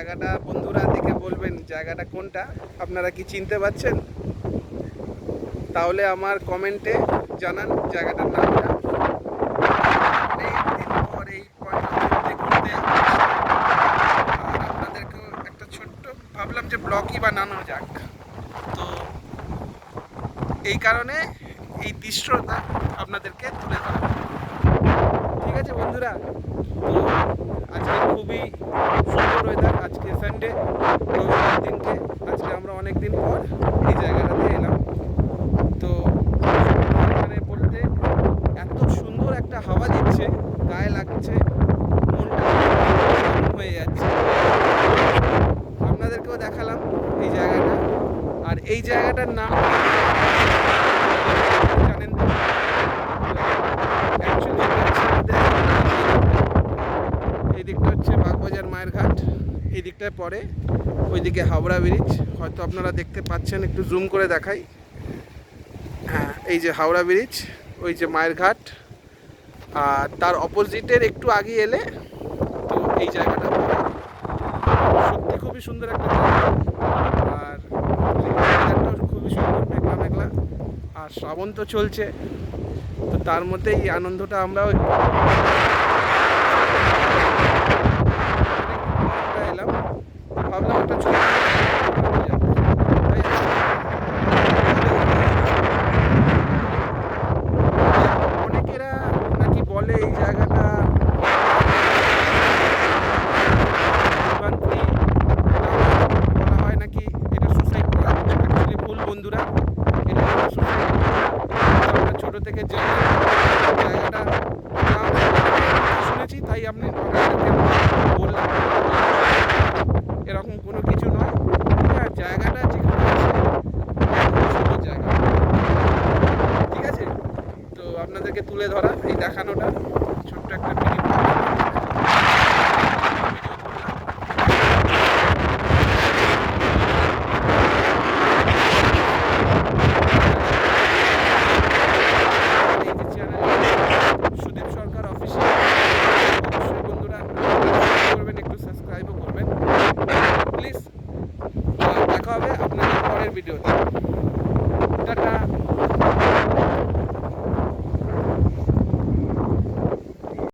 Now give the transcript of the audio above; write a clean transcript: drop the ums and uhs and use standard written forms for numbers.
জায়গাটা বন্ধুরা দেখে বলবেন জায়গাটা কোনটা, আপনারা কি চিনতে পারছেন? তাহলে আমার কমেন্টে জানান জায়গাটার নামটা। অনেকদিন পর এই পয়েন্টটা ঘুরতে আসলাম, আর আপনাদেরকেও একটা ছোট্ট ভাবলাম যে ব্লগই বানানো যাক। তো এই কারণে এই দৃশ্যটা আপনাদেরকে তুলে ধরা। ঠিক আছে বন্ধুরা, তো আজকে খুবই সুন্দর ওয়েদার, আজকে সানডে, রবিবার দিনকে আজকে আমরা অনেক দিন পর এই জায়গাটাতে এলাম। তো মানে বলতে এত সুন্দর একটা হাওয়া দিচ্ছে, গায়ে লাগছে, মনটা হয়ে যাচ্ছে। আপনাদেরকেও দেখালাম এই জায়গাটা। আর এই জায়গাটার নাম জানেন তো? এই দিকটা হচ্ছে বাগবাজার মায়ের ঘাট, এই দিকটায় পড়ে, ওইদিকে হাওড়া ব্রিজ, হয়তো আপনারা দেখতে পাচ্ছেন, একটু জুম করে দেখাই। হ্যাঁ, এই যে হাওড়া ব্রিজ, ওই যে মায়ের ঘাট, আর তার অপোজিটের একটু আগে এলে তো এই জায়গাটা সত্যি খুবই সুন্দর একটা জায়গা। আর ওয়েদারটাও খুবই সুন্দর, মেঘলা মেঘলা, আর শ্রাবণ তো চলছে, তো তার মধ্যে এই আনন্দটা আমরাও এলাম। ভাবলাম একটা ছোট অনেকেরা নাকি বলে এই জায়গাটা বলা হয় নাকি এটা সুসাইড পয়েন্ট। অ্যাকচুয়ালি ভুল বন্ধুরা, এটা সুসাইড আমরা ছোটো থেকে জায়গাটা শুনেছি, তাই আপনি বললাম এরকম কোনো কিছু নয়। হ্যাঁ, জায়গাটা যেখানে আছে সুন্দর জায়গা, ঠিক আছে। তো আপনাদেরকে তুলে ধরা, এই দেখানোটা ছোট্ট একটা ভিডিও। সুদীপ সরকার অফিসিয়াল, অবশ্যই বন্ধুরা করবেন, একটু সাবস্ক্রাইবও করবেন প্লিজ। দেখা হবে আপনাদের পরের ভিডিওতে। টাটা।